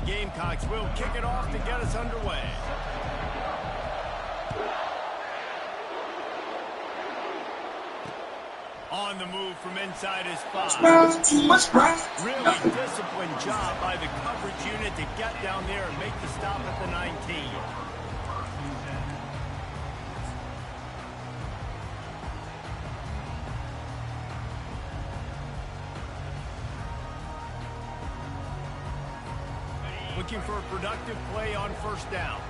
Gamecocks will kick it off to get us underway. On the move from inside his 5. Really disciplined job by the coverage unit to get down there and make the stop at the 19. Looking for a productive play on first down.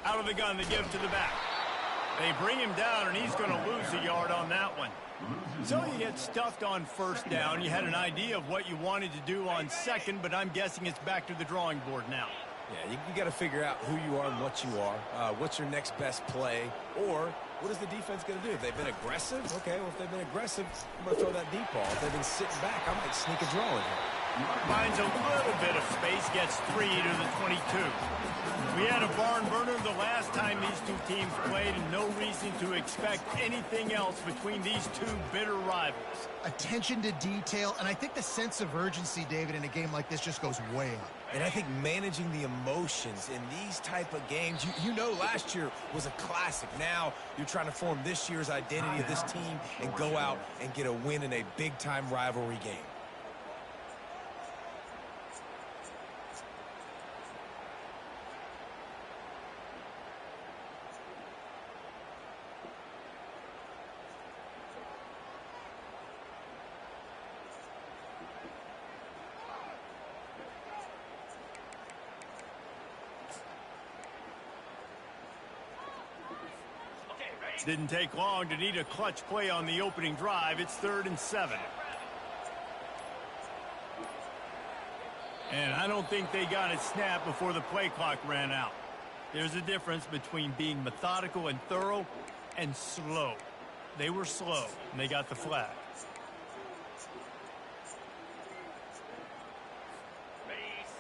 Out of the gun, they give to the back. They bring him down, and he's going to lose a yard on that one. So you get stuffed on first down. You had an idea of what you wanted to do on second, but I'm guessing it's back to the drawing board now. Yeah, you got to figure out who you are and what you are. What's your next best play? Or what is the defense going to do? If they've been aggressive, okay, well, if they've been aggressive, I'm going to throw that deep ball. If they've been sitting back, I might sneak a draw in here. Finds a little bit of space, gets 3 to the 22. We had a barn burner the last time these two teams played, and no reason to expect anything else between these two bitter rivals. Attention to detail, and I think the sense of urgency, David, in a game like this just goes way up. And I think managing the emotions in these type of games, you know last year was a classic. Now you're trying to form this year's identity of this team and go out and get a win in a big-time rivalry game. Didn't take long to need a clutch play on the opening drive. It's 3rd and 7. And I don't think they got it snapped before the play clock ran out. There's a difference between being methodical and thorough and slow. They were slow, and they got the flag.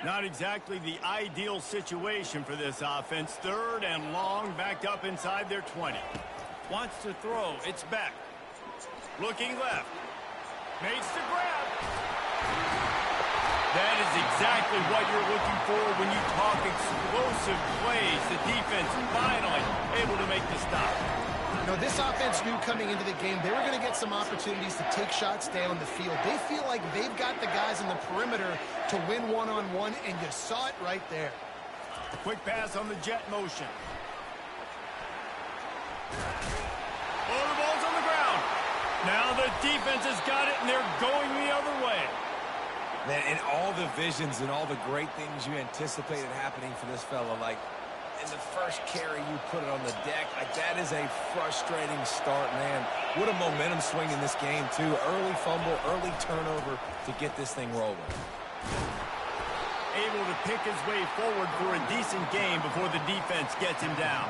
Not exactly the ideal situation for this offense. 3rd and long, backed up inside their 20. Wants to throw. It's back. Looking left. Makes the grab. That is exactly what you're looking for when you talk explosive plays. The defense finally able to make the stop. You know, this offense knew coming into the game they were going to get some opportunities to take shots down the field. They feel like they've got the guys in the perimeter to win one-on-one, and you saw it right there. Quick pass on the jet motion. Oh, the ball's on the ground. Now the defense has got it, and they're going the other way. Man, and all the visions and all the great things you anticipated happening for this fella, like in the first carry you put it on the deck, like that is a frustrating start, man. What a momentum swing in this game, too. Early fumble, early turnover to get this thing rolling. Able to pick his way forward for a decent game before the defense gets him down.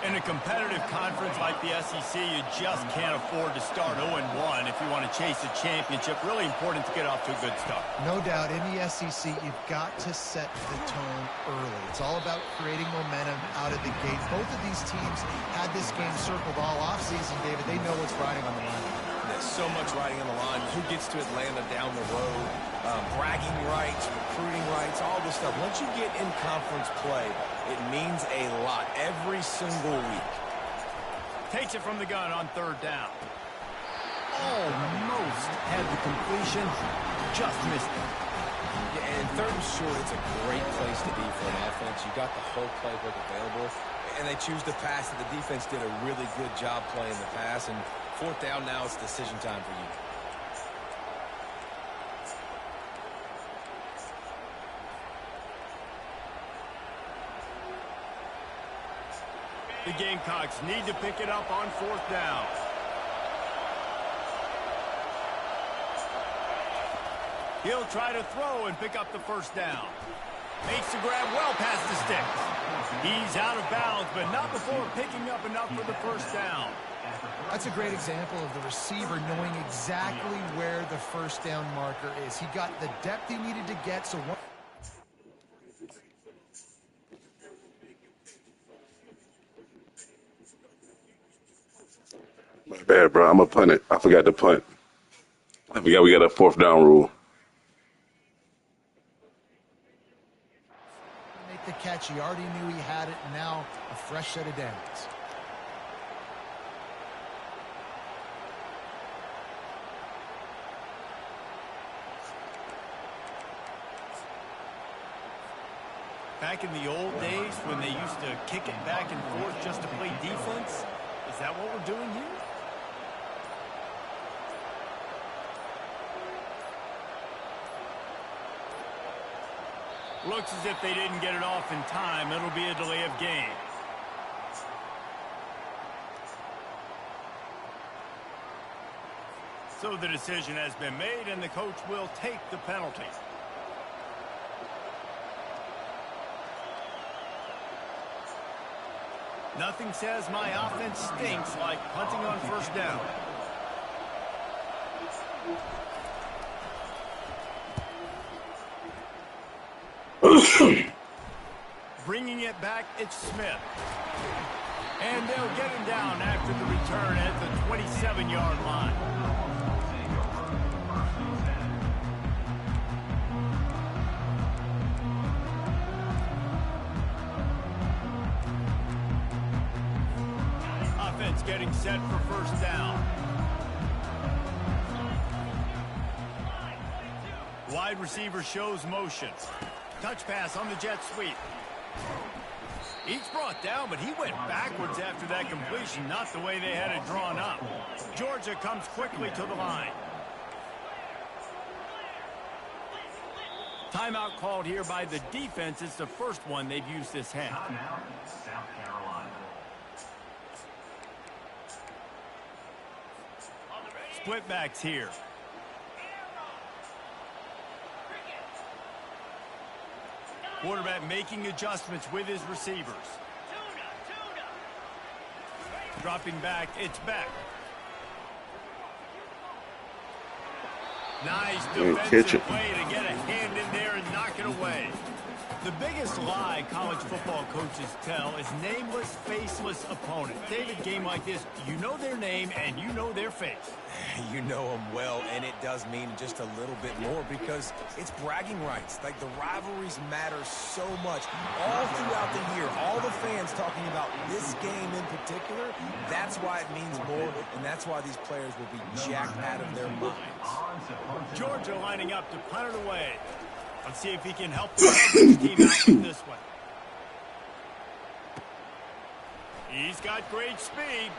In a competitive conference like the SEC, you just can't afford to start 0-1 if you want to chase a championship. Really important to get off to a good start. No doubt, in the SEC, you've got to set the tone early. It's all about creating momentum out of the gate. Both of these teams had this game circled all offseason, David. They know what's riding on the line. There's so much riding on the line. Who gets to Atlanta down the road? Bragging rights, recruiting rights, all this stuff. Once you get in conference play, it means a lot every single week. Takes it from the gun on 3rd down. Almost had the completion. Just missed it. Yeah, and 3rd and short, it's a great place to be for an offense. You got the whole playbook available, and they choose to pass it. The defense did a really good job playing the pass, and 4th down now, it's decision time for you. The Gamecocks need to pick it up on 4th down. He'll try to throw and pick up the 1st down. Makes the grab well past the sticks. He's out of bounds, but not before picking up enough for the 1st down. That's a great example of the receiver knowing exactly where the 1st down marker is. He got the depth he needed to get, so one Bad, bro. I'm going to punt it. I forgot to punt. I forgot we got a 4th down rule. Make the catch. He already knew he had it. Now a fresh set of downs. Back in the old days when they used to kick it back and forth just to play defense, is that what we're doing here? Looks as if they didn't get it off in time. It'll be a delay of game. So the decision has been made, and the coach will take the penalty. Nothing says my offense stinks like punting on 1st down. Bringing it back, it's Smith. And they'll get him down after the return at the 27-yard line. Offense getting set for 1st down. Wide receiver shows motion. Touch pass on the jet sweep. He's brought down, but he went backwards after that completion, not the way they had it drawn up. Georgia comes quickly to the line. Timeout called here by the defense. It's the first one they've used this half. Split backs here. Quarterback making adjustments with his receivers. Dropping back, it's back. Nice defensive play to get a hand in there and knock it away. The biggest lie college football coaches tell is nameless, faceless opponents. David, game like this, you know their name and you know their face. You know them well, and it does mean just a little bit more because it's bragging rights. Like, the rivalries matter so much. All throughout the year, all the fans talking about this game in particular, that's why it means more, and that's why these players will be jacked out of their minds. Georgia lining up to punt it away. Let's see if he can help the team out with this one. He's got great speed.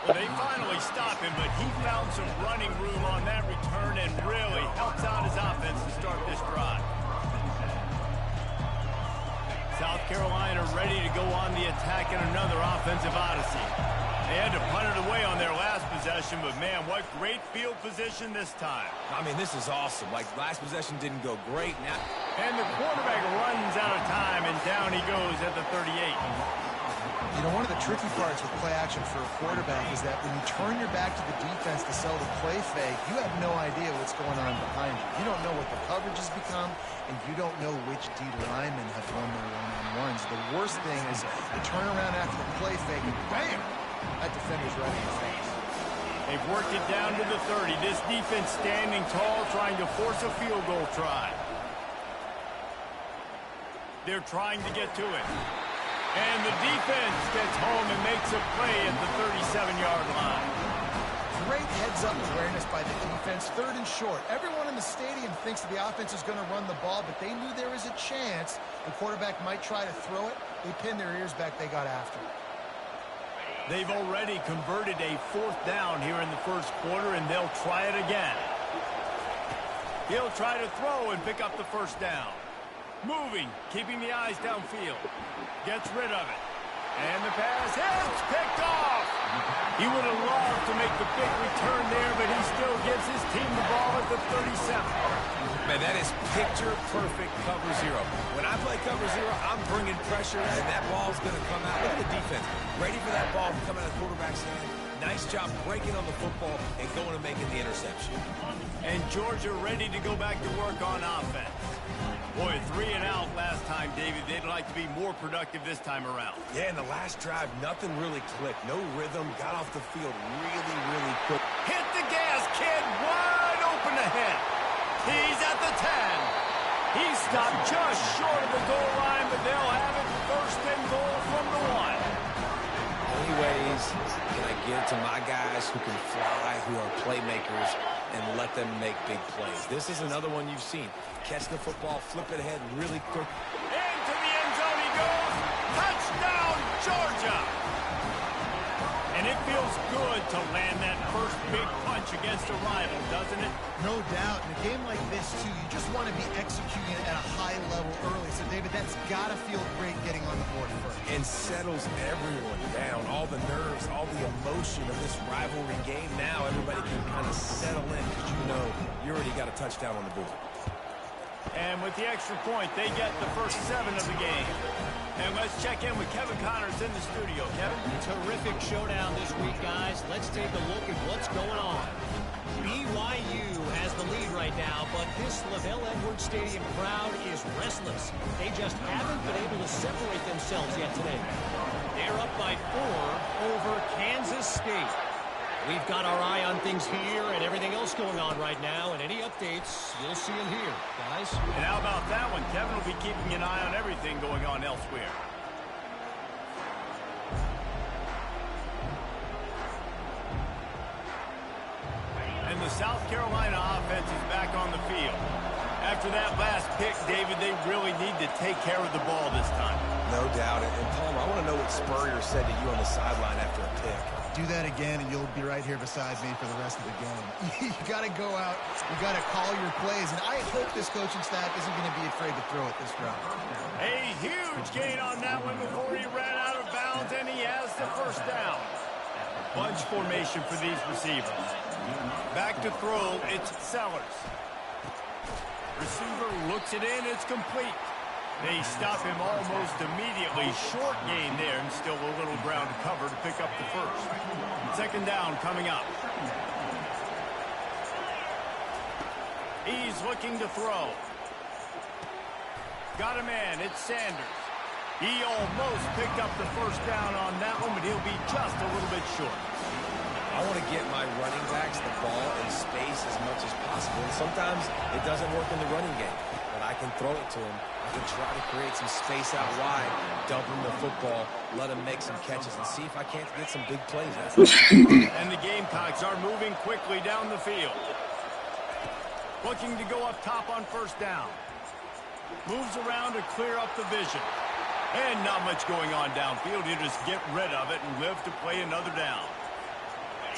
Well, they finally stop him, but he found some running room on that return and really helps out his offense to start this drive. South Carolina ready to go on the attack in another offensive odyssey. They had to punt it away on their last possession, but man, what great field position this time. I mean, this is awesome. Like, last possession didn't go great. Now, and the quarterback runs out of time, and down he goes at the 38. You know, one of the tricky parts with play action for a quarterback is that when you turn your back to the defense to sell the play fake, you have no idea what's going on behind you. You don't know what the coverage has become, and you don't know which D linemen have won their one-on-ones. The worst thing is you turn around after the play fake, and bam! That defender's right in your face. They've worked it down to the 30. This defense standing tall, trying to force a field goal try. They're trying to get to it. And the defense gets home and makes a play at the 37-yard line. Great heads-up awareness by the defense. 3rd and short. Everyone in the stadium thinks that the offense is going to run the ball, but they knew there was a chance the quarterback might try to throw it. They pinned their ears back. They got after it. They've already converted a 4th down here in the first quarter, and they'll try it again. He'll try to throw and pick up the 1st down. Moving, keeping the eyes downfield. Gets rid of it. And the pass hits, picked off. He would have loved to make the big return there, but he still gives his team the ball at the 37. Man, that is picture-perfect cover zero. When I play cover zero, I'm bringing pressure, and that ball's going to come out. Look at the defense. Ready for that ball to come out of the quarterback's hand. Nice job breaking on the football and going and making the interception. And Georgia ready to go back to work on offense. Boy, 3 and out last time David, they'd like to be more productive this time around. Yeah, in the last drive, nothing really clicked. No rhythm. Got off the field really, really quick. Hit the gas, kid. Wide open ahead. He's at the 10. He stopped just short of the goal line, but they'll have it first and goal from the 1. Many ways can I get to my guys who can fly, who are playmakers, and let them make big plays. This is another one you've seen. Catch the football, flip it ahead really quick. Into the end zone he goes. Touchdown, Georgia. And it feels good to land that first big punch against a rival, doesn't it? No doubt. In a game like this, too, you just want to be executing it at a high level early. So, David, that's got to feel great getting on the board first. And settles everyone down. All the nerves, all the emotion of this rivalry game. Now everybody can kind of settle in because you know you already got a touchdown on the board. And with the extra point, they get the first 7 of the game. And let's check in with Kevin Connors in the studio. Kevin? Terrific showdown this week, guys. Let's take a look at what's going on. BYU has the lead right now, but this LaVell Edwards Stadium crowd is restless. They just haven't been able to separate themselves yet today. They're up by 4 over Kansas State. We've got our eye on things here and everything else going on right now, and any updates, you'll see them here, guys. And how about that one? Kevin will be keeping an eye on everything going on elsewhere. And the South Carolina offense is back on the field. After that last pick, David, they really need to take care of the ball this time. No doubt. And Palmer, I want to know what Spurrier said to you on the sideline after a pick. Do that again, and you'll be right here beside me for the rest of the game. You got to go out. You got to call your plays, and I hope this coaching staff isn't going to be afraid to throw it this round. A huge gain on that one before he ran out of bounds, and he has the first down. Bunch formation for these receivers. Back to throw, it's Sellers. Receiver looks it in, it's complete. They stop him almost immediately. Short gain there, and still a little ground to cover to pick up the first. Second down coming up. He's looking to throw. Got a man, it's Sanders. He almost picked up the first down on that one, but he'll be just a little bit short. I want to get my running backs the ball in space as much as possible. And sometimes it doesn't work in the running game, but I can throw it to him. I can try to create some space out wide, dump him the football, let him make some catches, and see if I can't get some big plays out of it. And the Gamecocks are moving quickly down the field. Looking to go up top on first down. Moves around to clear up the vision. And not much going on downfield. You just get rid of it and live to play another down.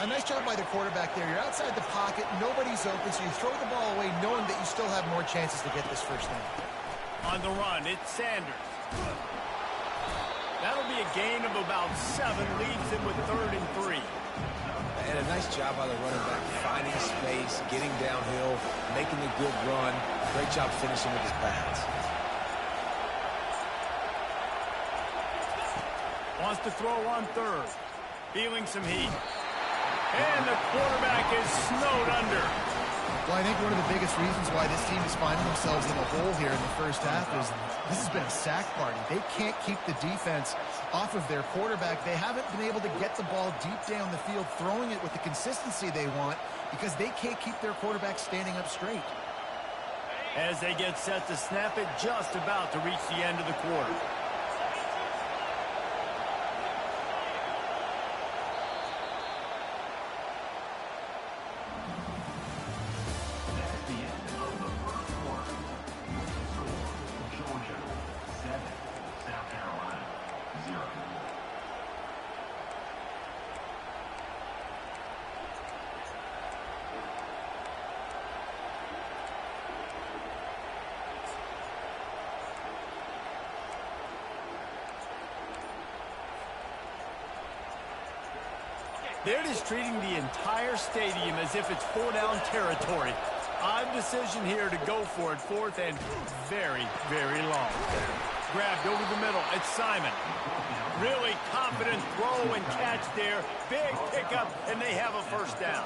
A nice job by the quarterback there. You're outside the pocket. Nobody's open, so you throw the ball away knowing that you still have more chances to get this first down. On the run, it's Sanders. That'll be a gain of about 7. Leaves him with 3rd and 3. And a nice job by the running back, finding space, getting downhill, making a good run. Great job finishing with his pads. Wants to throw on 3rd. Feeling some heat. And the quarterback is snowed under. Well, I think one of the biggest reasons why this team is finding themselves in a hole here in the first half is this has been a sack party. They can't keep the defense off of their quarterback. They haven't been able to get the ball deep down the field, throwing it with the consistency they want because they can't keep their quarterback standing up straight. As they get set to snap it, just about to reach the end of the quarter. They're just treating the entire stadium as if it's 4-down territory. Odd decision here to go for it. 4th and very, very long. Grabbed over the middle. It's Simon. Really confident throw and catch there. Big pickup, and they have a first down.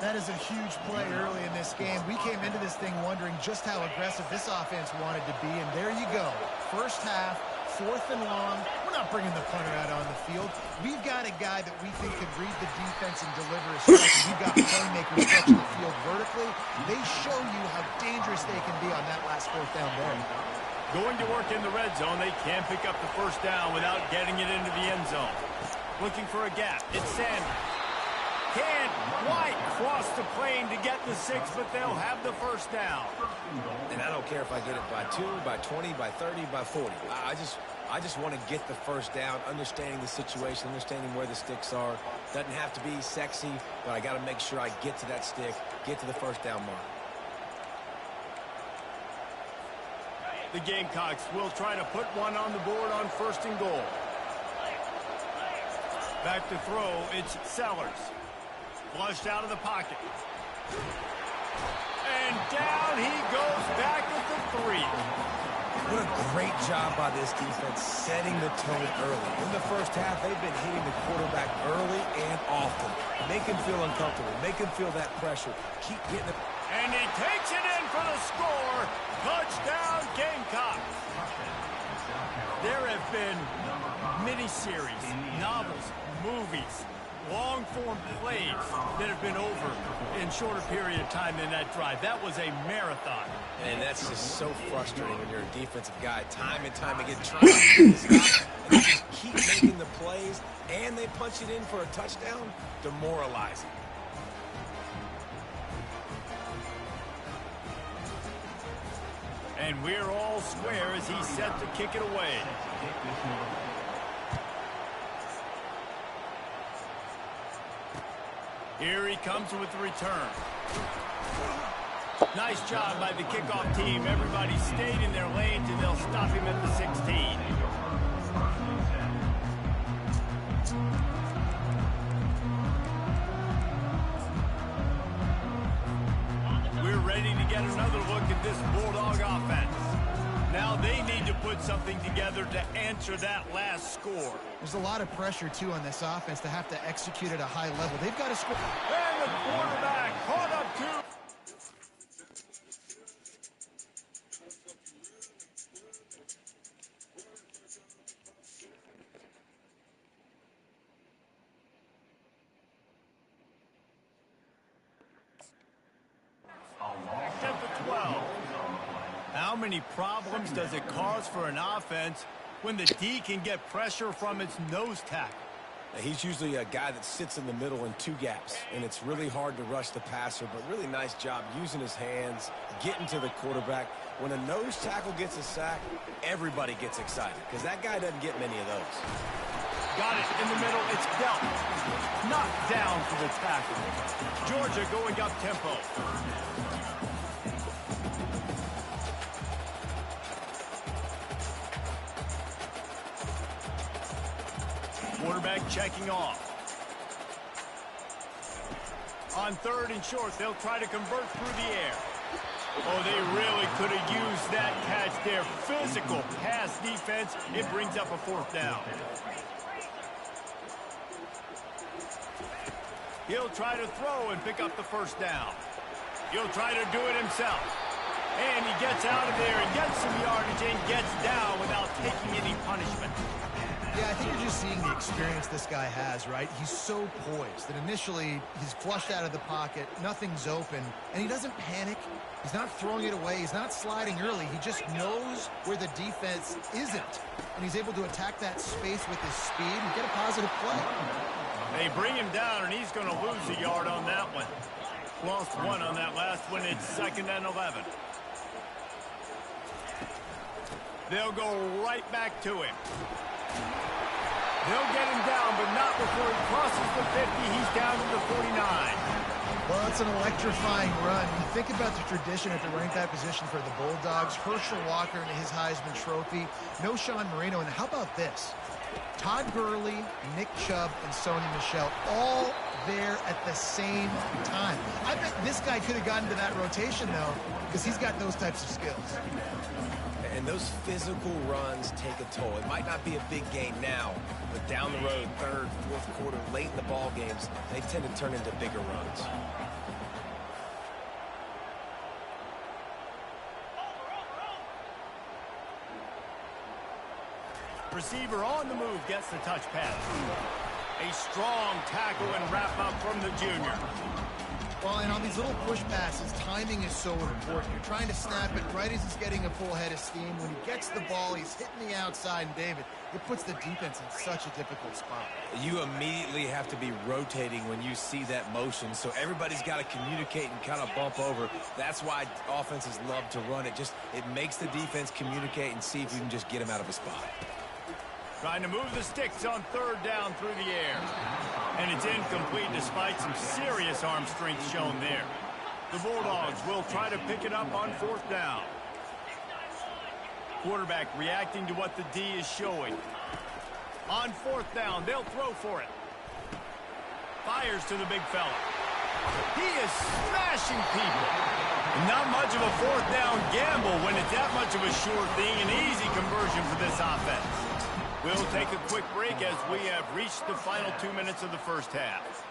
That is a huge play early in this game. We came into this thing wondering just how aggressive this offense wanted to be, and there you go. First half, 4th and long. We're not bringing the punter out on the field. We've got a guy that we think could read the defense and deliver a strike. We've got playmakers stretching the field vertically. They show you how dangerous they can be on that last 4th down there. Going to work in the red zone, they can't pick up the first down without getting it into the end zone. Looking for a gap. It's Sanders. Can't quite cross the plane to get the 6, but they'll have the first down. And I don't care if I get it by 2, by 20, by 30, by 40. I just want to get the first down, understanding the situation, understanding where the sticks are. Doesn't have to be sexy, but I got to make sure I get to that stick, get to the first down mark. The Gamecocks will try to put one on the board on 1st and goal. Back to throw, it's Sellers. Flushed out of the pocket. And down he goes back at the 3. What a great job by this defense setting the tone early. In the first half, they've been hitting the quarterback early and often. Make him feel uncomfortable. Make him feel that pressure. Keep getting it. And he takes it in for the score. Touchdown, Gamecocks. There have been miniseries, novels, movies, long-form plays that have been over in shorter period of time than that drive. That was a marathon. And that's just so frustrating when you're a defensive guy. Time and time again, trying to stop, and they just keep making the plays, and they punch it in for a touchdown. Demoralizing. And we're all square as he's set to kick it away. Here he comes with the return. Nice job by the kickoff team. Everybody stayed in their lanes, and they'll stop him at the 16. We're ready to get another look at this Bulldog offense. Now they need to put something together to answer that last score. There's a lot of pressure, too, on this offense to have to execute at a high level. They've got to score. And the quarterback caught up to. At the 12. How many problems does it cause for an offense when the D can get pressure from its nose tackle? He's usually a guy that sits in the middle in 2 gaps, and it's really hard to rush the passer, but really nice job using his hands, getting to the quarterback. When a nose tackle gets a sack, everybody gets excited because that guy doesn't get many of those. Got it in the middle. It's dealt. Knocked down for the tackle. Georgia going up tempo. Quarterback checking off. On 3rd and short, they'll try to convert through the air. Oh, they really could have used that catch there. Physical pass defense. It brings up a 4th down. He'll try to throw and pick up the first down. He'll try to do it himself. And he gets out of there and gets some yardage and gets down without taking any punishment. Yeah, I think you're just seeing the experience this guy has, right? He's so poised that initially he's flushed out of the pocket, nothing's open, and he doesn't panic. He's not throwing it away. He's not sliding early. He just knows where the defense isn't, and he's able to attack that space with his speed and get a positive play. They bring him down, and he's going to lose a yard on that one. Lost 1 on that last one. It's 2nd and 11. They'll go right back to him. They'll get him down, but not before he crosses the 50. He's down to the 49. Well, it's an electrifying run. You think about the tradition at the running back position for the Bulldogs. Herschel Walker and his Heisman Trophy. No Sean Marino. And how about this? Todd Gurley, Nick Chubb, and Sony Michel all there at the same time. I bet this guy could have gotten to that rotation, though, because he's got those types of skills. And those physical runs take a toll. It might not be a big game now, but down the road, 3rd, 4th quarter, late in the ball games, they tend to turn into bigger runs. Receiver on the move gets the touch pass. A strong tackle and wrap up from the junior. Well, and on these little push passes, timing is so important. You're trying to snap it right as he's getting a full head of steam. When he gets the ball, he's hitting the outside, and David, it puts the defense in such a difficult spot. You immediately have to be rotating when you see that motion, so everybody's got to communicate and kind of bump over. That's why offenses love to run it. It makes the defense communicate and see if you can just get him out of a spot. Trying to move the sticks on third down through the air. And it's incomplete despite some serious arm strength shown there. The Bulldogs will try to pick it up on fourth down. Quarterback reacting to what the D is showing. On fourth down, they'll throw for it. Fires to the big fella. He is smashing people. Not much of a fourth down gamble when it's that much of a sure thing. An easy conversion for this offense. We'll take a quick break as we have reached the final 2 minutes of the first half.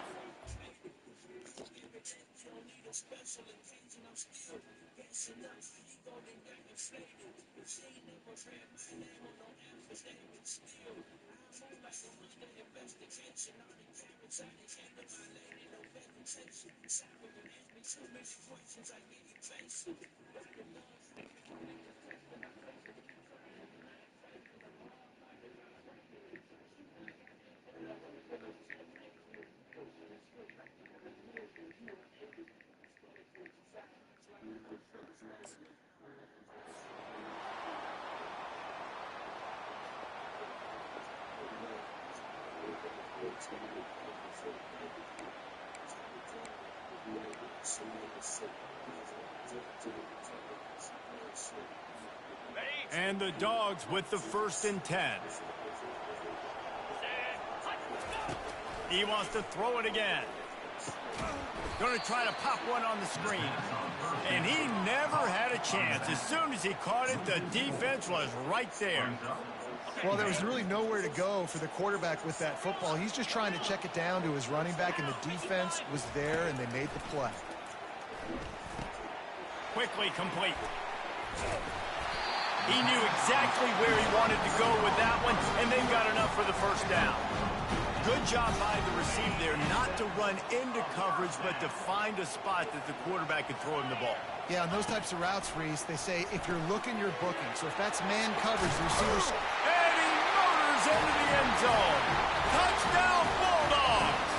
And the Dogs with the 1st and 10. He wants to throw it again. Going to try to pop one on the screen. And he never had a chance. As soon as he caught it, the defense was right there. Well, there was really nowhere to go for the quarterback with that football. He's just trying to check it down to his running back, and the defense was there, and they made the play. Quickly complete. He knew exactly where he wanted to go with that one, and they've got enough for the first down. Good job by the receiver there, not to run into coverage, but to find a spot that the quarterback could throw him the ball. Yeah, on those types of routes, Reese, they say if you're looking, you're booking. So if that's man coverage, the receiver's... And he motors into the end zone. Touchdown, Bulldogs!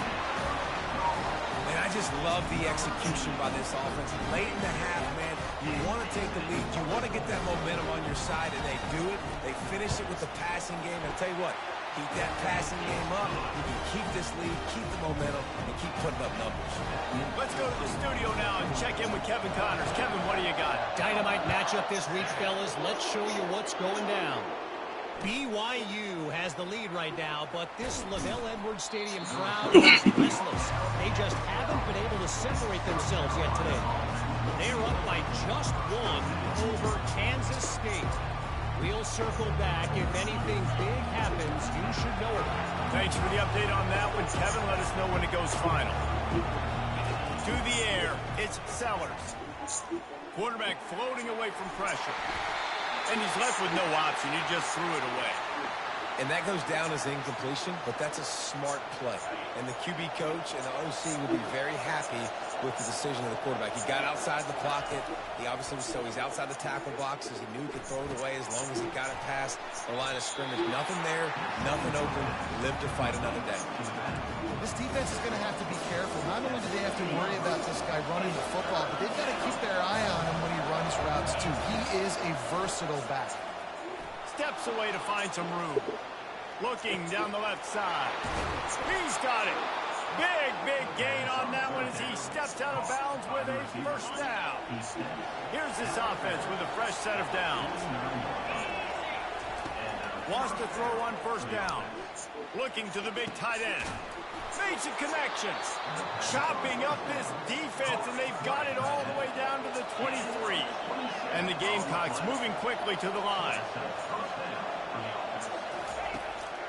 Man, I just love the execution by this offense. Late in the half, man, you want to take the lead. You want to get that momentum on your side, and they do it. They finish it with the passing game. And I'll tell you what, keep that passing game up. You can keep this lead, keep the momentum, and keep putting up numbers. Let's go to the studio now and check in with Kevin Connors. Kevin, what do you got? Dynamite matchup this week, fellas. Let's show you what's going down. BYU has the lead right now, but this LaVell Edwards Stadium crowd is restless. They just haven't been able to separate themselves yet today. They're up by just one over Kansas State. We'll circle back. If anything big happens, you should know it. Thanks for the update on that one, Kevin. Let us know when it goes final. To the air, it's Sellers. Quarterback floating away from pressure. And he's left with no option. He just threw it away. And that goes down as incompletion, but that's a smart play. And the QB coach and the OC will be very happy with the decision of the quarterback. He got outside the pocket. He obviously was he's outside the tackle boxes. He knew he could throw it away as long as he got it past the line of scrimmage. Nothing there, nothing open. Live to fight another day. This defense is going to have to be careful. Not only do they have to worry about this guy running the football, but they've got to keep their eye on him when he runs routes, too. He is a versatile back. Steps away to find some room. Looking down the left side. He's got it. Big gain on that one as he steps out of bounds with a first down. Here's this offense with a fresh set of downs. Wants to throw on first down. Looking to the big tight end. Makes a connection. Chopping up this defense, and they've got it all the way down to the 23. And the Gamecocks moving quickly to the line.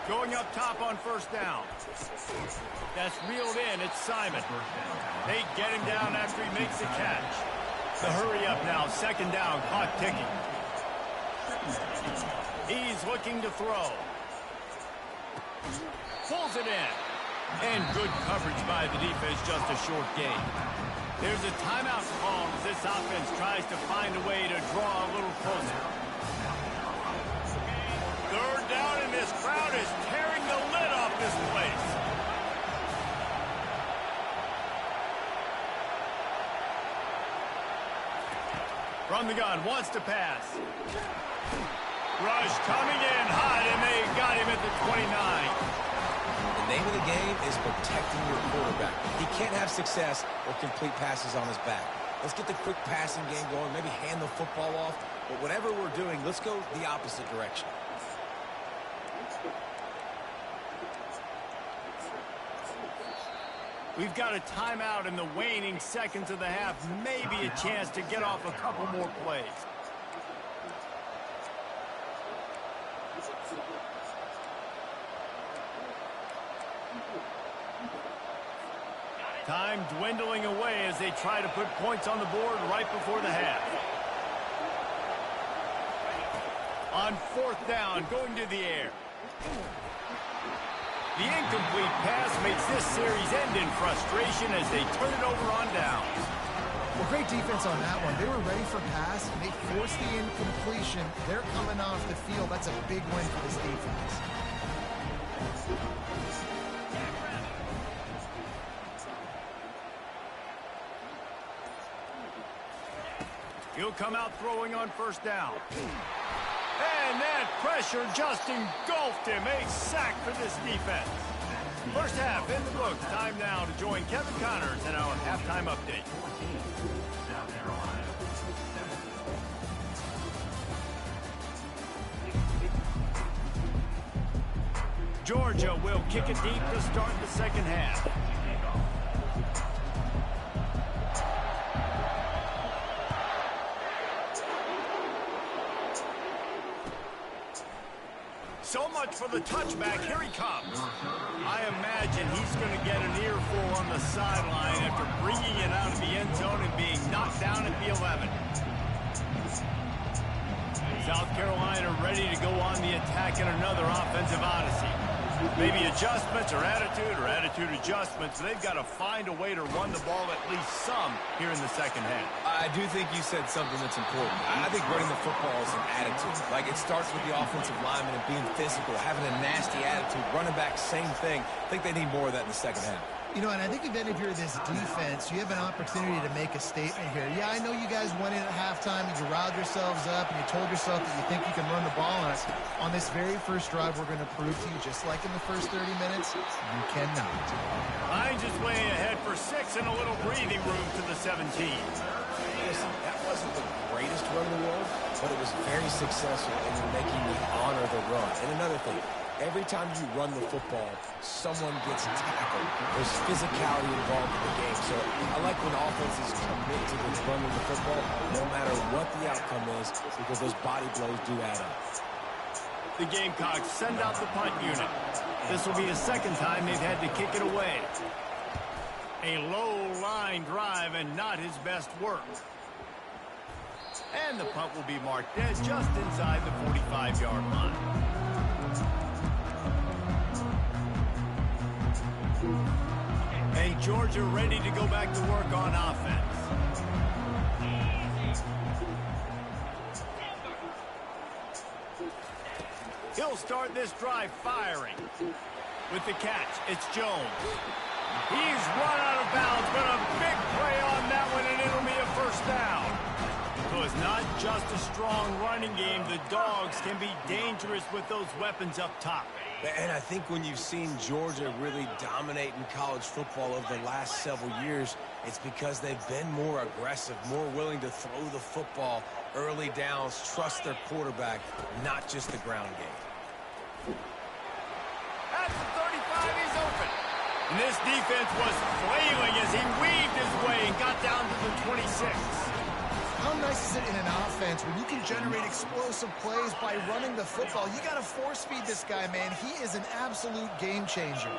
Going up top on first down. That's reeled in. It's Simon. They get him down after he makes the catch. The hurry up now. Second down. Clock ticking. He's looking to throw. Pulls it in. And good coverage by the defense, just a short gain. There's a timeout call as this offense tries to find a way to draw a little closer. Third down, and this crowd is tearing the lid off this place. From the gun, wants to pass. Rush coming in hot, and they got him at the 29. The name of the game is protecting your quarterback. He can't have success or complete passes on his back. Let's get the quick passing game going, maybe hand the football off. But whatever we're doing, let's go the opposite direction. We've got a timeout in the waning seconds of the half. Maybe a chance to get off a couple more plays. Time dwindling away as they try to put points on the board right before the half. On fourth down, going to the air. The incomplete pass makes this series end in frustration as they turn it over on down. Well, great defense on that one. They were ready for pass, and they forced the incompletion. They're coming off the field. That's a big win for this defense. He'll come out throwing on first down. And that pressure just engulfed him. A sack for this defense. First half in the books. Time now to join Kevin Connors in our halftime update. Georgia will kick it deep to start the second half. So much for the touchback. Here he comes. I imagine he's going to get an earful on the sideline after bringing it out of the end zone and being knocked down at the 11. South Carolina ready to go on the attack in another offensive odyssey. Maybe adjustments or attitude adjustments. They've got to find a way to run the ball at least some here in the second half. I do think you said something that's important. I think running the football is an attitude. Like, it starts with the offensive lineman and being physical, having a nasty attitude. Running back, same thing. I think they need more of that in the second half. You know, and I think if any of you are this defense, you have an opportunity to make a statement here. Yeah, I know you guys went in at halftime and you riled yourselves up and you told yourself that you think you can run the ball on us. On this very first drive, we're going to prove to you, just like in the first 30 minutes, you cannot. Lions is way ahead for 6 and a little breathing room to the 17. Listen, that wasn't the greatest run in the world, but it was very successful in making me honor the run. And another thing, every time you run the football, someone gets tackled. There's physicality involved in the game. So I like when offenses commit to this running the football, no matter what the outcome is, because those body blows do add up. The Gamecocks send out the punt unit. This will be the second time they've had to kick it away. A low-line drive and not his best work. And the punt will be marked dead just inside the 45-yard line. And Georgia ready to go back to work on offense. He'll start this drive firing. With the catch, it's Jones. He's run out of bounds, but a big play on that one, and it'll be a first down. So it's not just a strong running game. The Dogs can be dangerous with those weapons up top. And I think when you've seen Georgia really dominate in college football over the last several years, it's because they've been more aggressive, more willing to throw the football early downs, trust their quarterback, not just the ground game. At the 35, he's open. And this defense was flailing as he weaved his way and got down to the 26. How nice is it in an offense when you can generate explosive plays by running the football? You got to force feed this guy, man. He is an absolute game changer.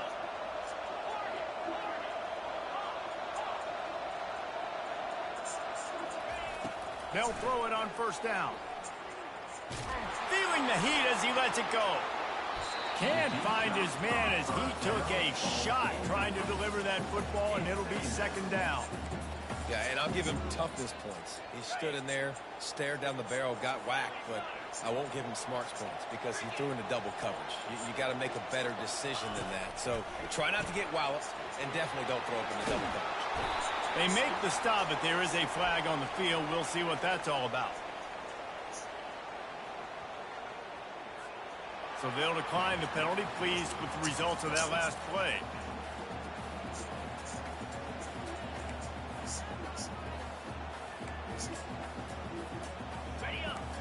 They'll throw it on first down. Feeling the heat as he lets it go. Can't find his man as he took a shot trying to deliver that football, and it'll be second down. Yeah, and I'll give him toughness points. He stood in there, stared down the barrel, got whacked, but I won't give him smarts points because he threw into double coverage. You got to make a better decision than that. So try not to get walloped, and definitely don't throw up into double coverage. They make the stop, but there is a flag on the field. We'll see what that's all about. So they'll decline the penalty, pleased with the results of that last play.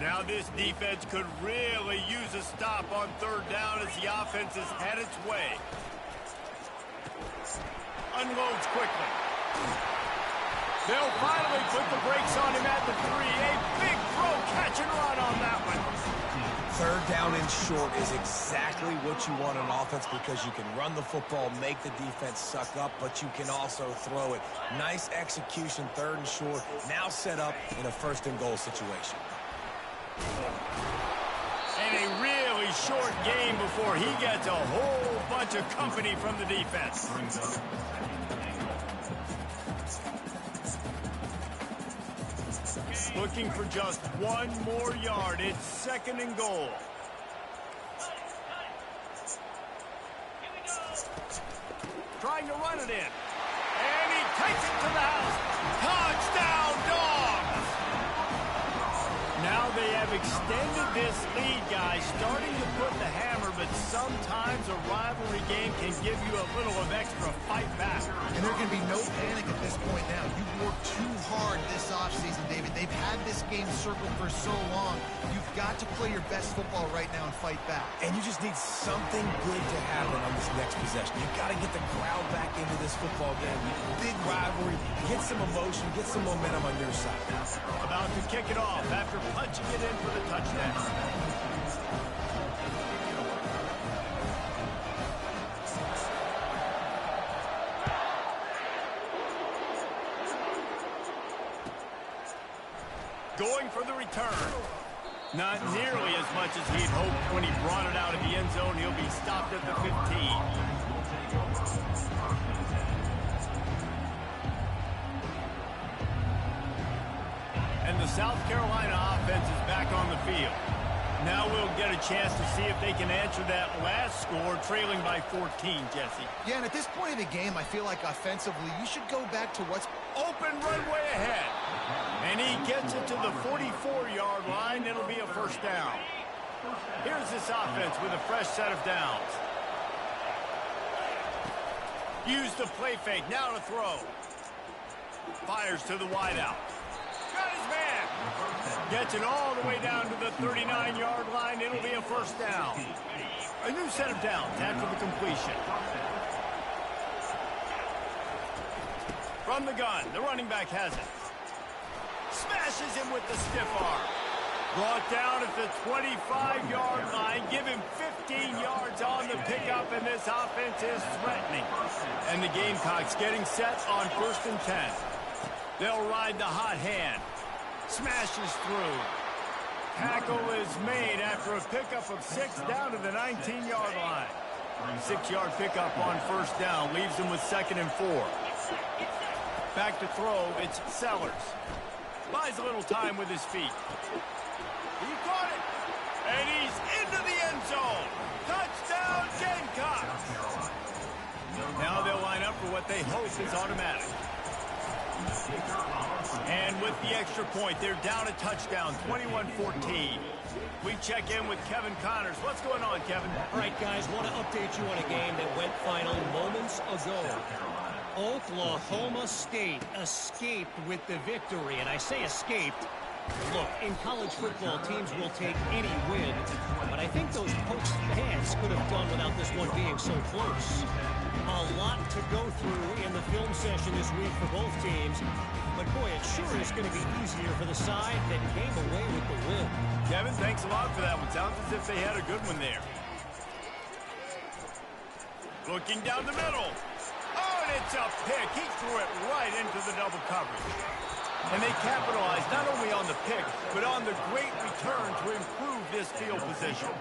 Now this defense could really use a stop on third down as the offense has had its way. Unloads quickly. They'll finally put the brakes on him at the 3. A big throw, catch and run on that one. Third down and short is exactly what you want on offense because you can run the football, make the defense suck up, but you can also throw it. Nice execution, third and short, now set up in a first and goal situation. And a really short game before he gets a whole bunch of company from the defense. Looking for just one more yard. It's second and goal. Trying to run it in. And he takes it to the house. Touchdown, Dogs! Now they have extended this lead, guys, starting to put the hammer, but sometimes a rivalry game can give you a little of extra fight back. And there can be no panic at this point now. You've worked too hard this offseason, David. They've had this game circled for so long. You've got to play your best football right now and fight back. And you just need something good to happen on this next possession. You've got to get the crowd back into this football game. Big rivalry, get some emotion, get some momentum on your side. About to kick it off after punching it in for the touchdown. Going for the return. Not nearly as much as he'd hoped when he brought it out of the end zone. He'll be stopped at the 15. And the South Carolina offense is back on the field. Now we'll get a chance to see if they can answer that last score, trailing by 14, Jesse. Yeah, and at this point of the game, I feel like offensively, you should go back to what's open runway ahead. And he gets it to the 44-yard line. It'll be a first down. Here's this offense with a fresh set of downs. Use the play fake. Now to throw. Fires to the wideout. Got his man. Gets it all the way down to the 39-yard line. It'll be a first down. A new set of downs after the completion. From the gun, the running back has it. Smashes him with the stiff arm. Brought down at the 25-yard line. Give him 15 yards on the pickup, and this offense is threatening. And the Gamecocks getting set on 1st and 10. They'll ride the hot hand. Smashes through. Tackle is made after a pickup of 6 down to the 19-yard line. 6-yard pickup on first down. Leaves them with 2nd and 4. Back to throw, it's Sellers. Buys a little time with his feet. He caught it. And he's into the end zone. Touchdown, Gamecocks. Now they'll line up for what they hope is automatic. And with the extra point, they're down a touchdown, 21-14. We check in with Kevin Connors. What's going on, Kevin? All right, guys, want to update you on a game that went final moments ago. Oklahoma State escaped with the victory, and I say escaped. Look, in college football, teams will take any win, but I think those Pokes fans could have done without this one being so close. A lot to go through in the film session this week for both teams, but boy, it sure is going to be easier for the side that came away with the win. Kevin, thanks a lot for that one. Sounds as if they had a good one there. Looking down the middle. Oh, and it's a pick. He threw it right into the double coverage. And they capitalized not only on the pick, but on the great return to improve this field position.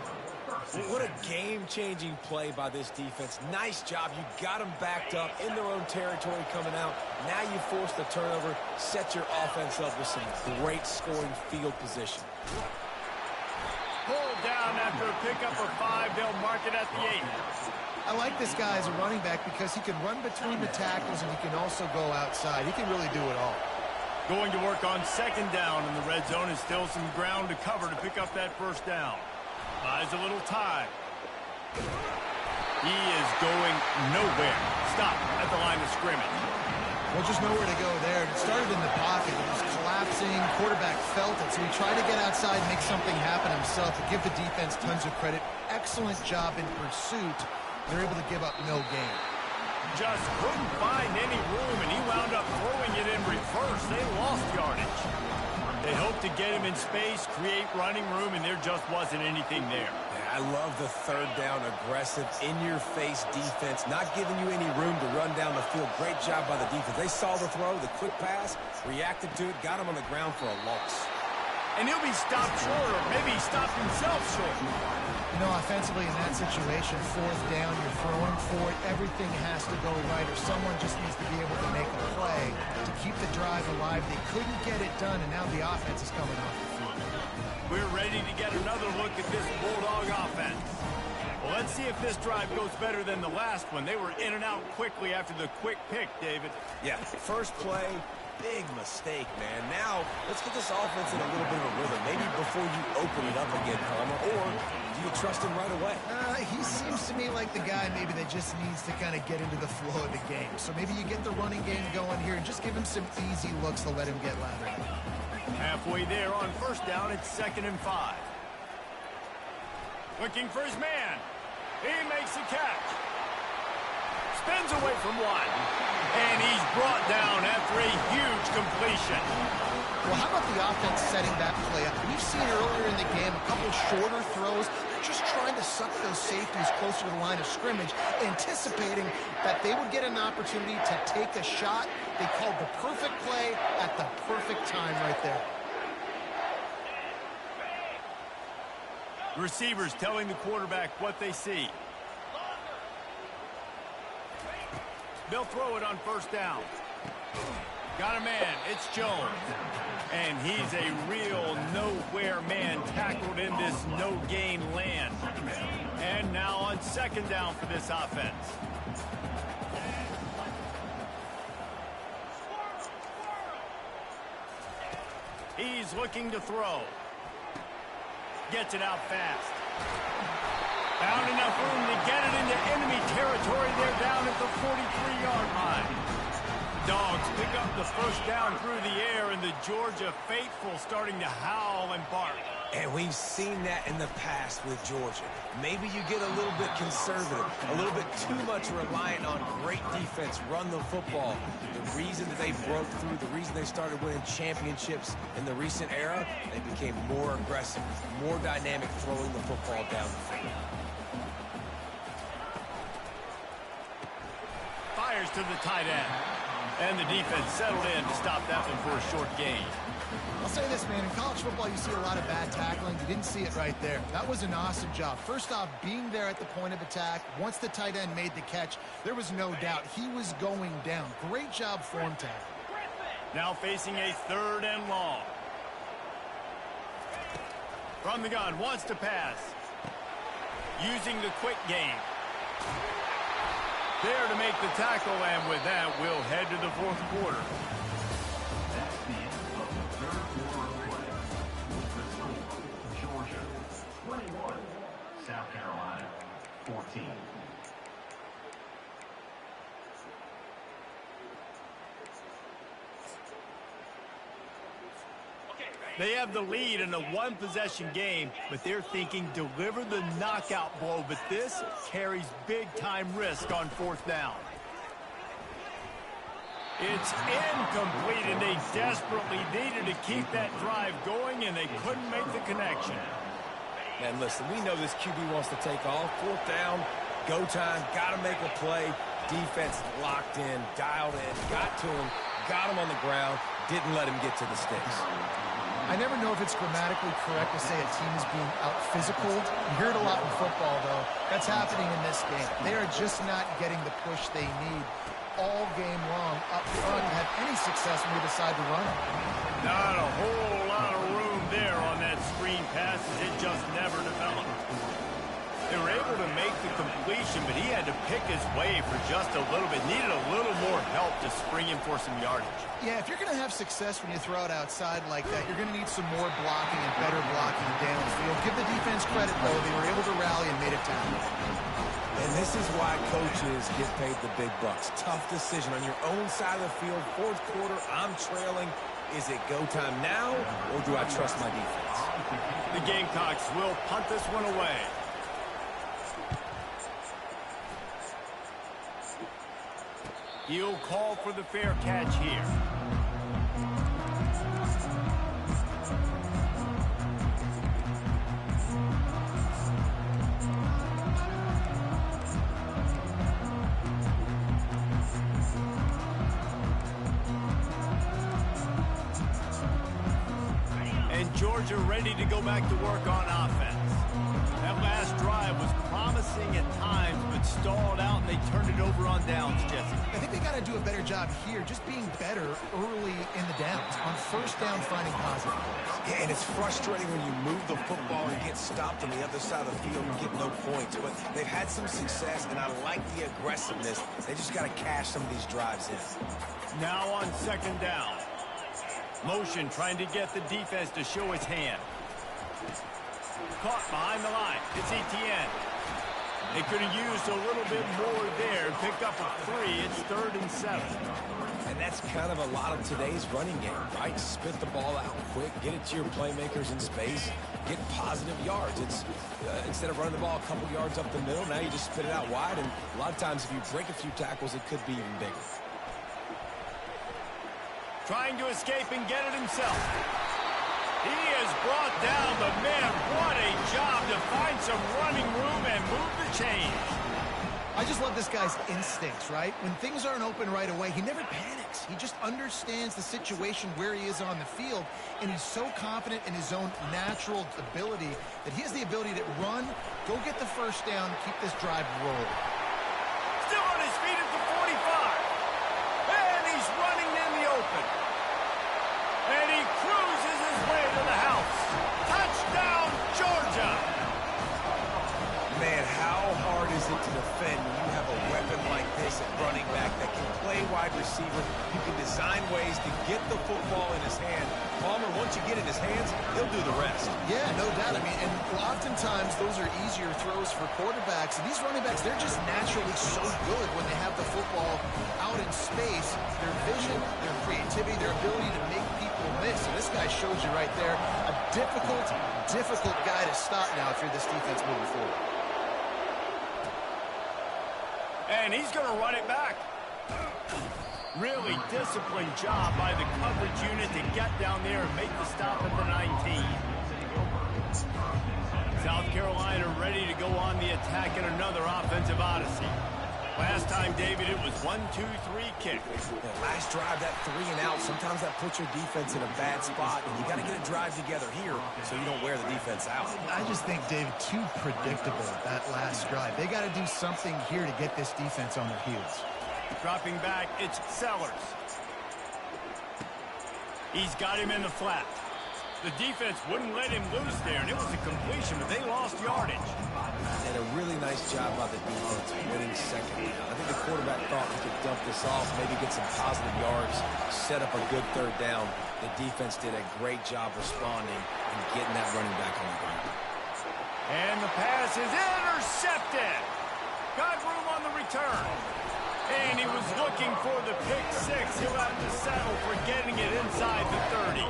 What a game-changing play by this defense. Nice job. You got them backed up in their own territory coming out. Now you force the turnover, set your offense up with some great scoring field position. Pulled down after a pickup of 5. They'll mark it at the 8. I like this guy as a running back because he can run between the tackles and he can also go outside. He can really do it all. Going to work on 2nd down in the red zone, is still some ground to cover to pick up that 1st down. Buys a little time. He is going nowhere. Stop at the line of scrimmage. Well, just nowhere to go there. It started in the pocket. It was collapsing. Quarterback felt it, so he tried to get outside and make something happen himself. To give the defense tons of credit. Excellent job in pursuit. They're able to give up no gain. Just couldn't find any room, and he wound up throwing it in reverse. They lost yardage. They hoped to get him in space, create running room, and there just wasn't anything there. I love the 3rd down, aggressive, in-your-face defense, not giving you any room to run down the field. Great job by the defense. They saw the throw, the quick pass, reacted to it, got him on the ground for a loss. And he'll be stopped short, or maybe he stopped himself short. You know, offensively in that situation, 4th down, you're throwing for it. Everything has to go right, or someone just needs to be able to make a play to keep the drive alive. They couldn't get it done, and now the offense is coming off the field. We're ready to get another look at this Bulldog offense. Well, let's see if this drive goes better than the last one. They were in and out quickly after the quick pick, David. Yeah, first play, big mistake, man. Now, let's get this offense in a little bit of a rhythm. Maybe before you open it up again, Palmer, or do you trust him right away? He seems to me like the guy maybe that just needs to kind of get into the flow of the game. So maybe you get the running game going here and just give him some easy looks to let him get lathered. Halfway there on 1st down, it's 2nd and 5. Looking for his man. He makes a catch. Spins away from one. And he's brought down after a huge completion. Well, how about the offense setting that play up? We've seen earlier in the game a couple shorter throws. They're just trying to suck those safeties closer to the line of scrimmage, anticipating that they would get an opportunity to take a shot. They called the perfect play at the perfect time right there. The receivers telling the quarterback what they see. They'll throw it on 1st down. Got a man. It's Jones. And he's a real nowhere man tackled in this no-gain land. And now on 2nd down for this offense. He's looking to throw. Gets it out fast. Found enough room to get it into enemy territory. They're down at the 43-yard line. Dogs pick up the 1st down through the air, and the Georgia faithful starting to howl and bark. And we've seen that in the past with Georgia. Maybe you get a little bit conservative, a little bit too much reliant on great defense, run the football. The reason that they broke through, the reason they started winning championships in the recent era, they became more aggressive, more dynamic throwing the football down the field. Fires to the tight end. And the defense settled in to stop that one for a short gain. I'll say this, man. In college football, you see a lot of bad tackling. You didn't see it right there. That was an awesome job. First off, being there at the point of attack. Once the tight end made the catch, there was no doubt he was going down. Great job for him, tackle. Now facing a 3rd and long. From the gun, wants to pass. Using the quick game. There to make the tackle, and with that, we'll head to the 4th quarter. That's the end of the 3rd quarter of play. The score, Georgia 21, South Carolina 14. They have the lead in a one-possession game, but they're thinking deliver the knockout blow, but this carries big-time risk on 4th down. It's incomplete, and they desperately needed to keep that drive going, and they couldn't make the connection. Man, listen, we know this QB wants to take off. 4th down, go time, got to make a play. Defense locked in, dialed in, got to him, got him on the ground, didn't let him get to the sticks. I never know if it's grammatically correct to say a team is being out-physicaled. You hear it a lot in football, though. That's happening in this game. They are just not getting the push they need all game long up front to have any success when they decide to run it. Not a whole lot of room there on that screen pass as it just never developed. They were able to make the completion, but he had to pick his way for just a little bit. Needed a little more help to spring him for some yardage. Yeah, if you're going to have success when you throw it outside like that, you're going to need some more blocking and better blocking downfield. Give the defense credit, though. They were able to rally and made it tackle. And this is why coaches get paid the big bucks. Tough decision on your own side of the field. Fourth quarter, I'm trailing. Is it go time now, or do I trust my defense? The Gamecocks will punt this one away. He'll call for the fair catch here. And Georgia ready to go back to work on offense. That last drive was promising at times, but stalled out, and they turned it over on downs, Jesse. I think they got to do a better job here, just being better early in the downs. On first down, finding positive plays. Yeah, and it's frustrating when you move the football and get stopped on the other side of the field and get no points. But they've had some success, and I like the aggressiveness. They just got to cash some of these drives in. Now on second down. Motion trying to get the defense to show his hand. Caught behind the line. It's Etienne. They could have used a little bit more there. Picked up a 3. It's 3rd and 7. And that's kind of a lot of today's running game, right? Spit the ball out quick, get it to your playmakers in space, get positive yards. It's instead of running the ball a couple yards up the middle, now you just spit it out wide. And a lot of times if you break a few tackles, it could be even bigger. Trying to escape and get it himself. He has brought down the man. What a job to find some running room and move the chains. I just love this guy's instincts, right? When things aren't open right away, he never panics. He just understands the situation where he is on the field, and he's so confident in his own natural ability that he has the ability to run, go get the first down, keep this drive rolling. Still on his feet at the 45. And he's running in the open. And he cruises his way to the house. Touchdown, Georgia! Man, how hard is it to defend when you have a weapon like this at running back that can play wide receiver? You can design ways to get the football in his hand. Palmer, once you get it in his hands, he'll do the rest. Yeah, no doubt. I mean, and oftentimes those are easier throws for quarterbacks. And these running backs, they're just naturally so good when they have the football out in space. Their vision, their creativity, their ability to make people miss. And this guy shows you right there a difficult guy to stop now if you're this defense moving forward. And he's going to run it back. Really disciplined job by the coverage unit to get down there and make the stop at the 19. South Carolina ready to go on the attack in another offensive odyssey. Last time, David, it was 1-2-3 kick. Yeah, last drive, that 3 and out, sometimes that puts your defense in a bad spot, and you got to get a drive together here so you don't wear the defense out. I just think, David, too predictable that last drive. They got to do something here to get this defense on their heels. Dropping back, it's Sellers. He's got him in the flat. The defense wouldn't let him loose there, and it was a completion, but they lost yardage. And a really nice job by the defense winning second down. I think the quarterback thought he could dump this off, maybe get some positive yards, set up a good third down. The defense did a great job responding and getting that running back on the ground. And the pass is intercepted. Got room on the return. And he was looking for the pick six. He'll have to settle for getting it inside the 30.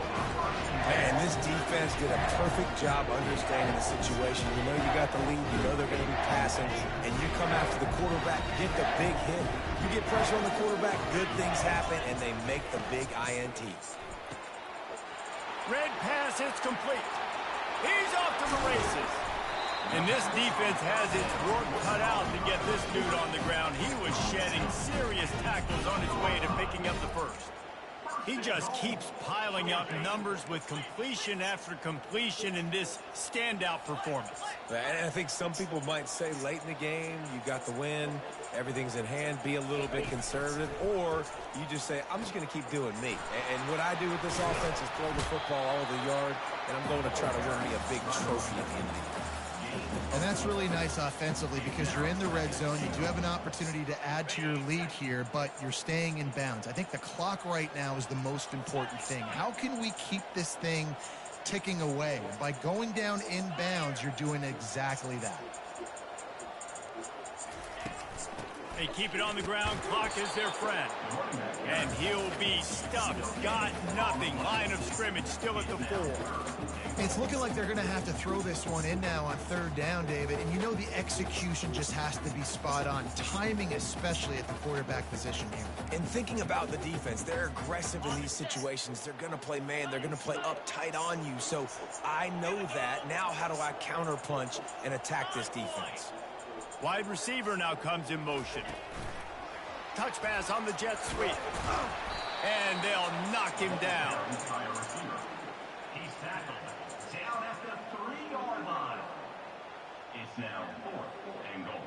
And this defense did a perfect job understanding the situation. You know you got the lead. You know they're going to be passing. And you come after the quarterback, get the big hit. You get pressure on the quarterback, good things happen, and they make the big INT. Red pass, it's complete. He's off to the races. And this defense has its work cut out to get this dude on the ground. He was shedding serious tackles on his way to picking up the first. He just keeps piling up numbers with completion after completion in this standout performance. And I think some people might say late in the game, you got the win, everything's in hand, be a little bit conservative, or you just say, I'm just going to keep doing me. And what I do with this offense is throw the football all over the yard, and I'm going to try to win me a big trophy at the end of the year. And that's really nice offensively because you're in the red zone. You do have an opportunity to add to your lead here, but you're staying in bounds. I think the clock right now is the most important thing. How can we keep this thing ticking away? By going down in bounds, you're doing exactly that. They keep it on the ground. Clock is their friend. And he'll be stuffed. Got nothing. Line of scrimmage still at the 4. It's looking like they're going to have to throw this one in now on third down, David. And you know the execution just has to be spot on. Timing, especially at the quarterback position here. And thinking about the defense, they're aggressive in these situations. They're going to play man. They're going to play up tight on you. So I know that. Now how do I counterpunch and attack this defense? Wide receiver now comes in motion. Touch pass on the jet sweep. And they'll knock him down. He's tackled down at the 3-yard line. It's now 4th and goal.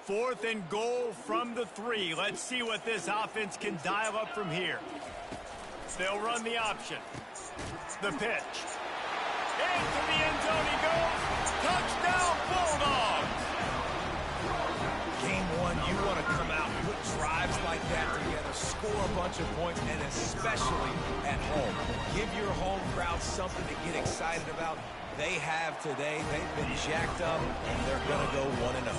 Fourth and goal from the 3. Let's see what this offense can dial up from here. They'll run the option. The pitch. Into the end zone he goes. Touchdown, Bulldogs! Game 1, you want to come out, put drives like that together, score a bunch of points, and especially at home. Give your home crowd something to get excited about. They have today. They've been jacked up, and they're going to go 1-0.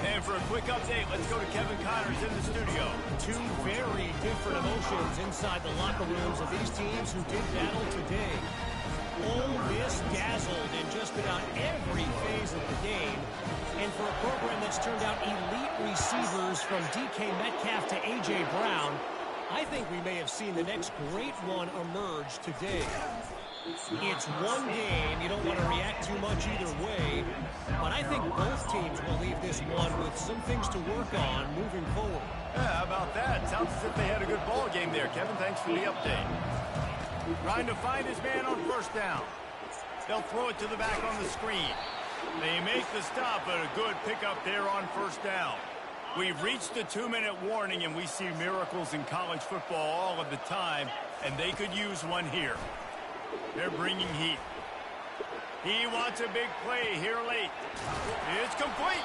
And for a quick update, let's go to Kevin Connors in the studio. Two very different emotions inside the locker rooms of these teams who did battle today. Ole Miss dazzled in just about every phase of the game. And for a program that's turned out elite receivers from DK Metcalf to A.J. Brown, I think we may have seen the next great one emerge today. It's one game. You don't want to react too much either way. But I think both teams will leave this one with some things to work on moving forward. Yeah, how about that? Sounds as if they had a good ball game there. Kevin, thanks for the update. Trying to find his man on first down. They'll throw it to the back on the screen. They make the stop, but a good pickup there on first down. We've reached the 2-minute warning, and we see miracles in college football all of the time, and they could use one here. They're bringing heat. He wants a big play here late. It's complete.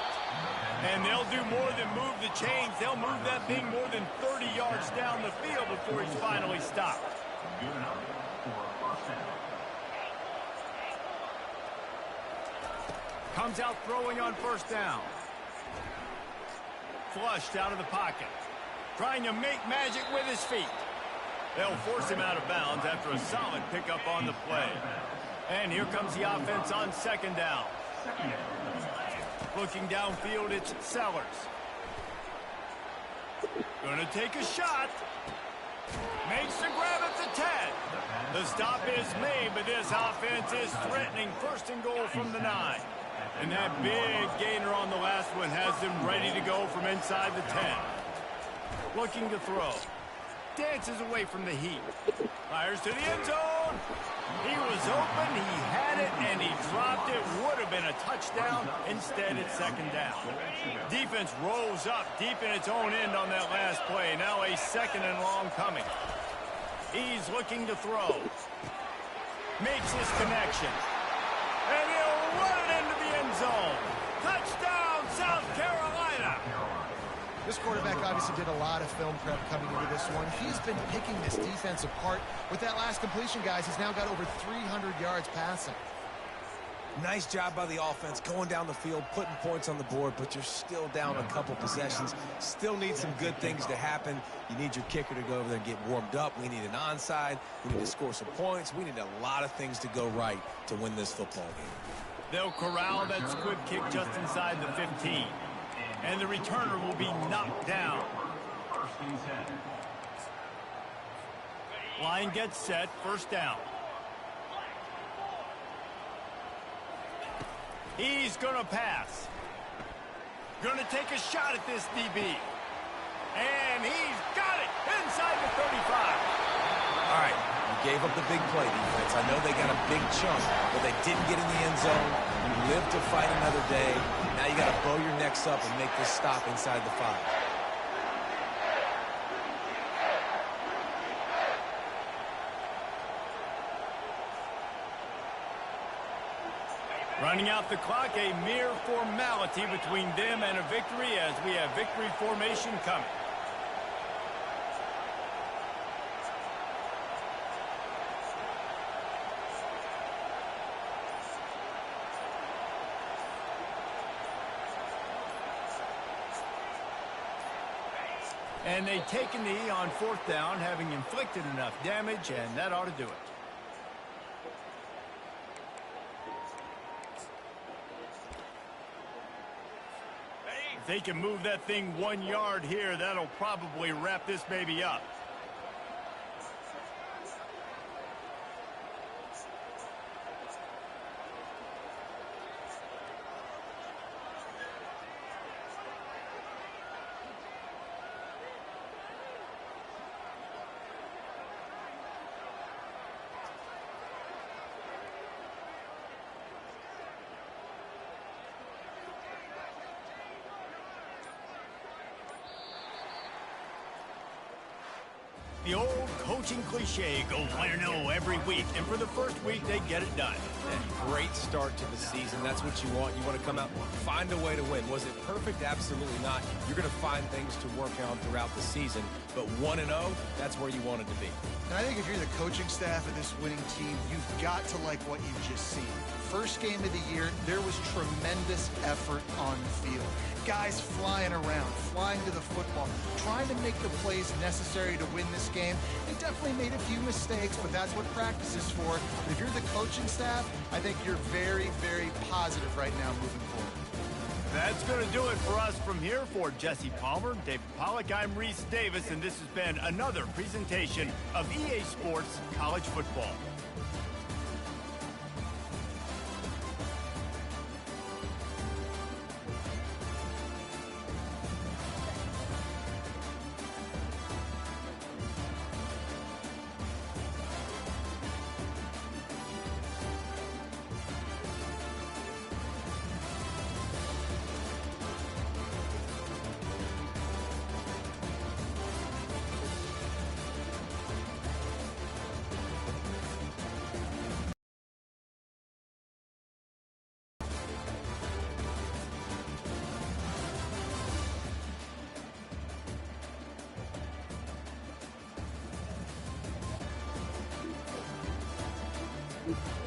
And they'll do more than move the chains. They'll move that thing more than 30 yards down the field before he's finally stopped. Good enough for a first down. Comes out throwing on first down. Flushed out of the pocket. Trying to make magic with his feet. They'll force him out of bounds after a solid pickup on the play. And here comes the offense on second down. Looking downfield, it's Sellers. Gonna take a shot. Makes the grab at the 10. The stop is made, but this offense is threatening first and goal from the 9. And that big gainer on the last one has them ready to go from inside the 10. Looking to throw. Dances away from the heat. Fires to the end zone. He was open, he had it, and he dropped it. Would have been a touchdown. Instead, it's second down. Defense rose up deep in its own end on that last play. Now a second and long coming. He's looking to throw. Makes his connection. And he'll run it into the end zone. Touchdown, South Carolina. This quarterback obviously did a lot of film prep coming into this one. He's been picking this defense apart. With that last completion, guys, he's now got over 300 yards passing. Nice job by the offense going down the field, putting points on the board, but you're still down a couple possessions. Still need some good things to happen. You need your kicker to go over there and get warmed up. We need an onside. We need to score some points. We need a lot of things to go right to win this football game. They'll corral that squib kick just inside the 15. And the returner will be knocked down. Line gets set, first down. He's going to pass. Going to take a shot at this DB. And he's got it inside the 35. All right, you gave up the big play defense. I know they got a big chunk, but they didn't get in the end zone. You live to fight another day. Now you got to bow your necks up and make this stop inside the 5. Running out the clock, a mere formality between them and a victory as we have victory formation coming. And they take a knee on 4th down, having inflicted enough damage, and that ought to do it. If they can move that thing 1 yard here, that'll probably wrap this baby up. The old coaching cliche, go 1-0 every week, and for the first week, they get it done. And great start to the season. That's what you want. You want to come out and find a way to win. Was it perfect? Absolutely not. You're going to find things to work on throughout the season, but 1-0, that's where you want it to be. And I think if you're the coaching staff of this winning team, you've got to like what you've just seen. First game of the year, there was tremendous effort on the field. Guys flying around, flying to the football, trying to make the plays necessary to win this game. They definitely made a few mistakes, but that's what practice is for. If you're the coaching staff, I think you're very, very positive right now moving forward. That's going to do it for us from here. For Jesse Palmer, David Pollack, I'm Reese Davis, and this has been another presentation of EA Sports College Football. Thank you.